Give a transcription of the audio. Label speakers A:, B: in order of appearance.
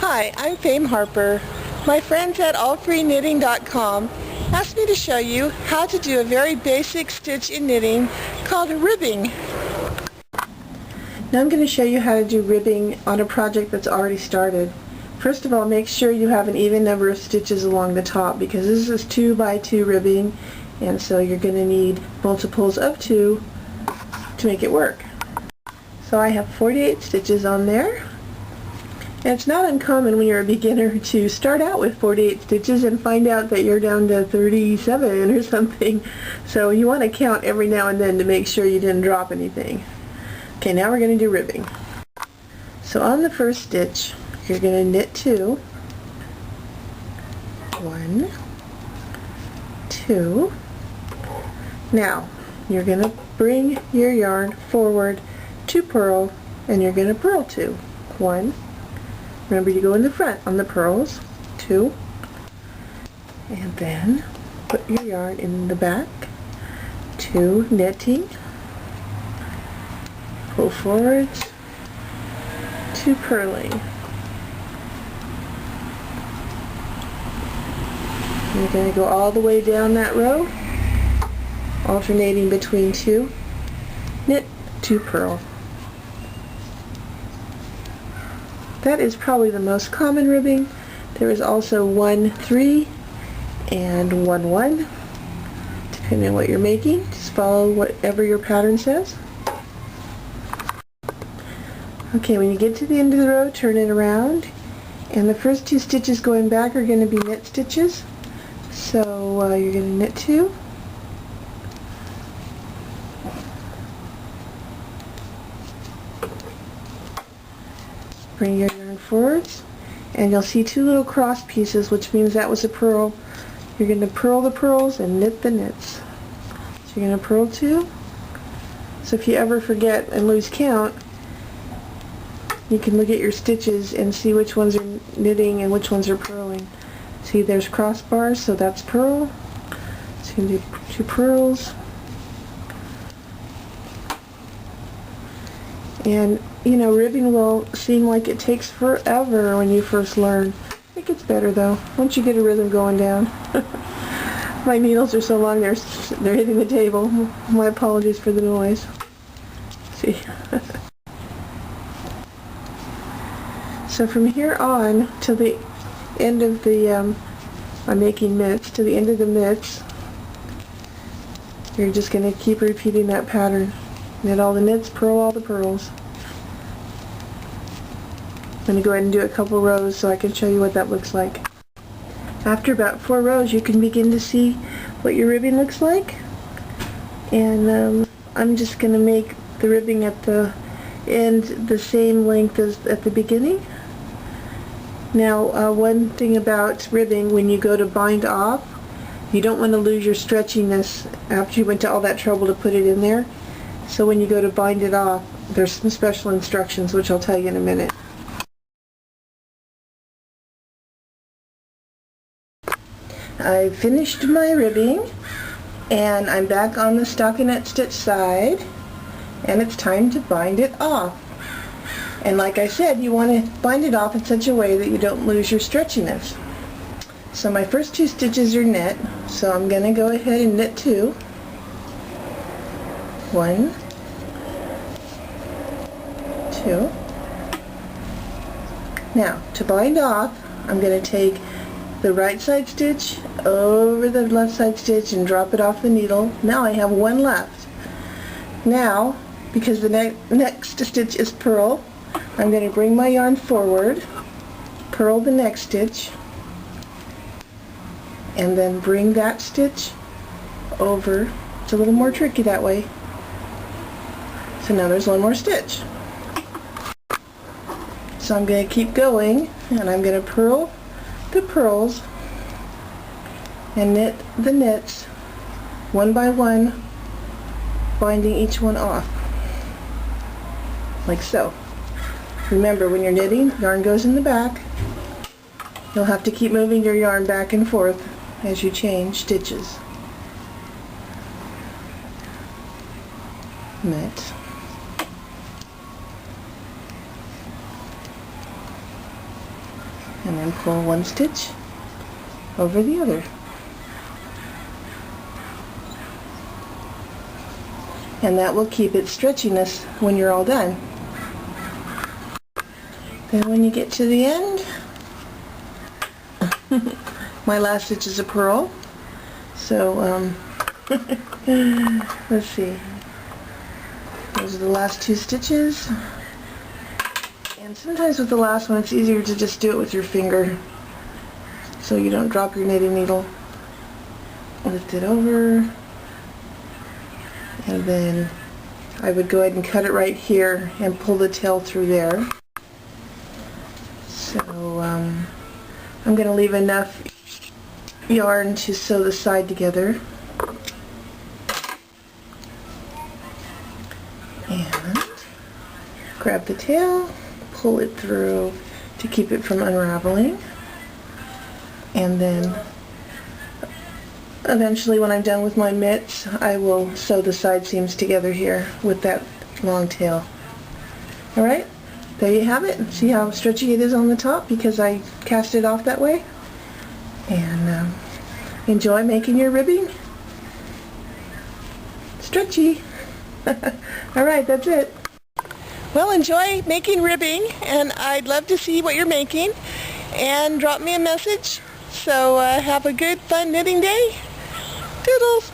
A: Hi, I'm Fame Harper. My friends at allfreeknitting.com asked me to show you how to do a very basic stitch in knitting called ribbing. Now I'm going to show you how to do ribbing on a project that's already started. First of all, make sure you have an even number of stitches along the top because this is 2 by 2 ribbing, and so you're going to need multiples of 2 to make it work. So I have 48 stitches on there. And it's not uncommon when you're a beginner to start out with 48 stitches and find out that you're down to 37 or something. So you want to count every now and then to make sure you didn't drop anything. Okay, now we're going to do ribbing. So on the first stitch, you're going to knit 2. 1, 2. Now, you're going to bring your yarn forward to purl, and you're going to purl 2. 1. Remember, you go in the front on the purls, 2, and then put your yarn in the back, 2, knitting, pull forwards, 2, purling. You're going to go all the way down that row, alternating between 2, knit, 2, purl. That is probably the most common ribbing. There is also 1, 3 and 1, 1, depending on what you're making. Just follow whatever your pattern says. Okay, when you get to the end of the row, turn it around, and the first 2 stitches going back are going to be knit stitches. So you're going to knit 2, bring your yarn forwards, and you'll see 2 little cross pieces, which means that was a purl. You're going to purl the purls and knit the knits. So you're going to purl 2. So if you ever forget and lose count, you can look at your stitches and see which ones are knitting and which ones are purling. See, there's crossbars, so that's purl. So you can do 2 purls. And you know, ribbing will seem like it takes forever when you first learn. It gets better though, once you get a rhythm going down. My needles are so long they're hitting the table. My apologies for the noise. See. So from here on to the end of the, I'm making mitts, to the end of the mitts, you're just going to keep repeating that pattern. Knit all the knits, purl all the purls. I'm going to go ahead and do a couple rows so I can show you what that looks like. After about 4 rows, you can begin to see what your ribbing looks like. And I'm just going to make the ribbing at the end the same length as at the beginning. Now, one thing about ribbing, when you go to bind off, you don't want to lose your stretchiness after you went to all that trouble to put it in there. So when you go to bind it off, there's some special instructions, which I'll tell you in a minute. I finished my ribbing, and I'm back on the stockinette stitch side, and it's time to bind it off. And like I said, you want to bind it off in such a way that you don't lose your stretchiness. So my first 2 stitches are knit, so I'm going to go ahead and knit 2. 1, 2. Now, to bind off, I'm going to take the right side stitch over the left side stitch and drop it off the needle. Now I have 1 left. Now, because the next stitch is purl, I'm going to bring my yarn forward, purl the next stitch, and then bring that stitch over. It's a little more tricky that way. So now there's 1 more stitch. So I'm going to keep going, and I'm going to purl the purls and knit the knits 1 by 1, binding each one off, like so. Remember, when you're knitting, yarn goes in the back. You'll have to keep moving your yarn back and forth as you change stitches. Knit. and then pull one stitch over the other. And that will keep its stretchiness when you're all done. Then when you get to the end, my last stitch is a purl. So, let's see. Those are the last two stitches. And sometimes with the last one, it's easier to just do it with your finger so you don't drop your knitting needle. Lift it over. And then I would go ahead and cut it right here and pull the tail through there. So I'm going to leave enough yarn to sew the side together. And grab the tail, pull it through to keep it from unraveling. And then eventually when I'm done with my mitts, I will sew the side seams together here with that long tail. Alright, there you have it. See how stretchy it is on the top because I cast it off that way? And enjoy making your ribbing. Stretchy. Alright, that's it. Well, enjoy making ribbing, and I'd love to see what you're making. And drop me a message. So have a good, fun knitting day. Toodles!